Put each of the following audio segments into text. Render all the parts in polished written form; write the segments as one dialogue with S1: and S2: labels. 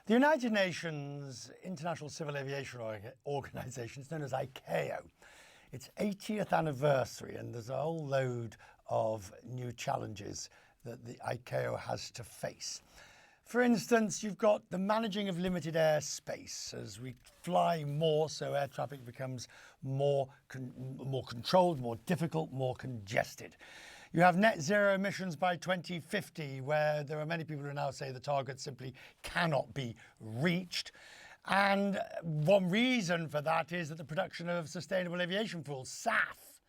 S1: The United Nations International Civil Aviation Organization is known as ICAO. Its 80th anniversary, and there's a whole load of new challenges that the ICAO has to face. For instance, you've got the managing of limited airspace. As we fly more, so air traffic becomes more controlled, more difficult, more congested. You have net zero emissions by 2050, where there are many people who now say the target simply cannot be reached. And one reason for that is that the production of sustainable aviation fuel, SAF,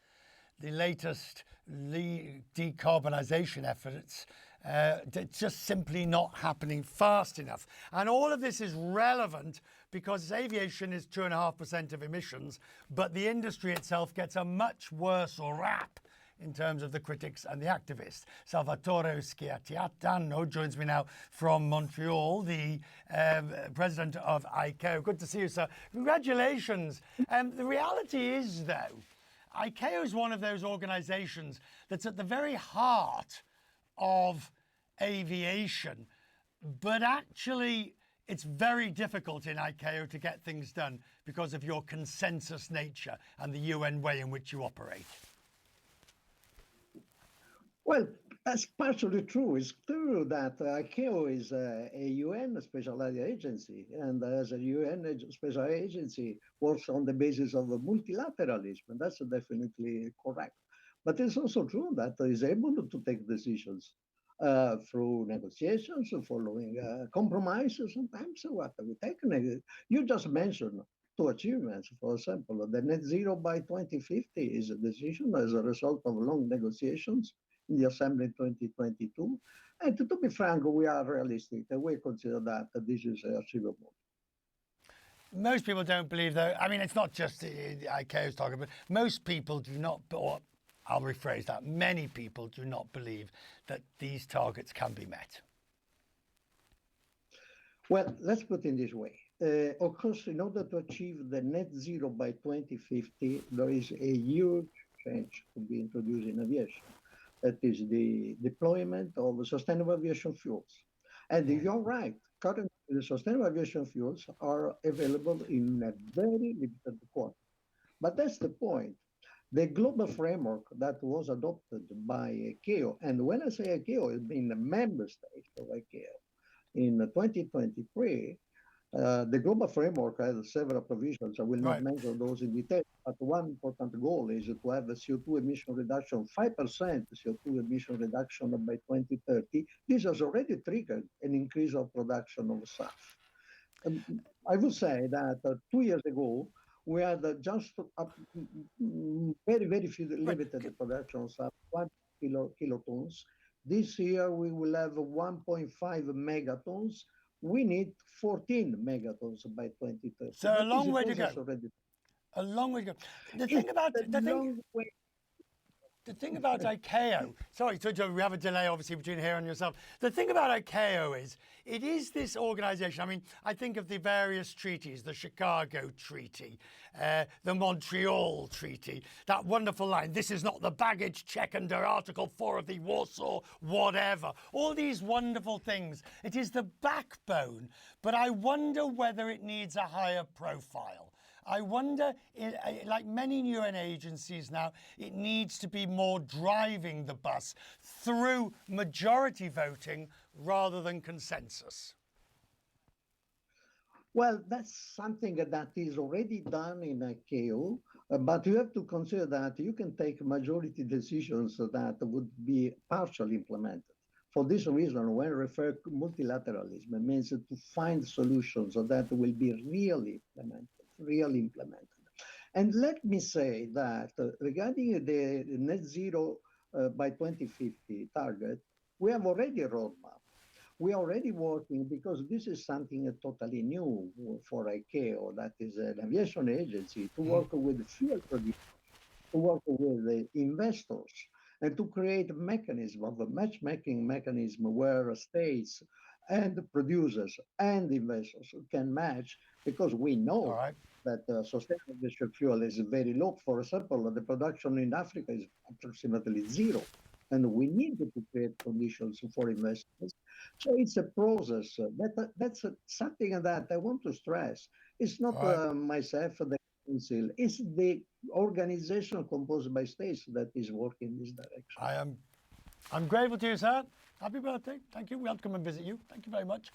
S1: the latest decarbonisation efforts, it's just simply not happening fast enough. And all of this is relevant because aviation is 2.5% of emissions, but the industry itself gets a much worse rap in terms of the critics and the activists. Salvatore Sciacchitano joins me now from Montreal, the president of ICAO. Good to see you, sir. Congratulations. The reality is, though, ICAO is one of those organizations that's at the very heart of aviation, but actually it's very difficult in ICAO to get things done because of your consensus nature and the UN way in which you operate.
S2: Well, that's partially true. It's true that ICAO is a UN specialized agency, and as a UN special agency works on the basis of multilateralism. That's definitely correct. But it's also true that it is able to take decisions through negotiations, following compromises. Sometimes what we take. You just mentioned two achievements. For example, the net zero by 2050 is a decision as a result of long negotiations in the Assembly in 2022. And to be frank, we are realistic. We consider that this is achievable.
S1: Most people don't believe, though. I mean, it's not just the ICAO's talking, but most people do not, or I'll rephrase that, many people do not believe that these targets can be met.
S2: Well, let's put it this way. Of course, in order to achieve the net zero by 2050, there is a huge change to be introduced in aviation. That is the deployment of sustainable aviation fuels. And you're right, currently the sustainable aviation fuels are available in a very limited quantity. But that's the point. The global framework that was adopted by ICAO, and when I say ICAO, it means the member states of ICAO, in 2023, the global framework has several provisions. I will not mention those in detail, but one important goal is to have a CO2 emission reduction, 5% CO2 emission reduction by 2030. This has already triggered an increase of production of SAF. I would say that 2 years ago, we had just very few limited production of SAF, 1 kilotons. This year, we will have 1.5 megatons. We need 14 megatons by 2030.
S1: So a long way to go. A long way to go. The thing about ICAO, sorry, we have a delay obviously between here and yourself. The thing about ICAO is, it is this organization. I mean, I think of the various treaties, the Chicago Treaty, the Montreal Treaty, that wonderful line, this is not the baggage check under Article 4 of the Warsaw whatever. All these wonderful things. It is the backbone, but I wonder whether it needs a higher profile. I wonder, like many UN agencies now, it needs to be more driving the bus through majority voting rather than consensus.
S2: Well, that's something that is already done in ICAO, but you have to consider that you can take majority decisions that would be partially implemented. For this reason, when referred to multilateralism, it means to find solutions that will be really implemented. And let me say that regarding the net zero by 2050 target, we have already a roadmap. We are already working because this is something totally new for ICAO, that is an aviation agency, to work with fuel producers, to work with the investors, and to create a mechanism of a matchmaking mechanism where states and producers and investors can match, because we know that sustainable aviation fuel is very low. For example, the production in Africa is approximately zero. and we need to create conditions for investors. So it's a process. That's something that I want to stress. It's not
S1: All right.
S2: myself, the council. It's the organization composed by states that is working in this direction.
S1: I'm grateful to you, sir. Happy birthday. Thank you. We'll have to come and visit you. Thank you very much.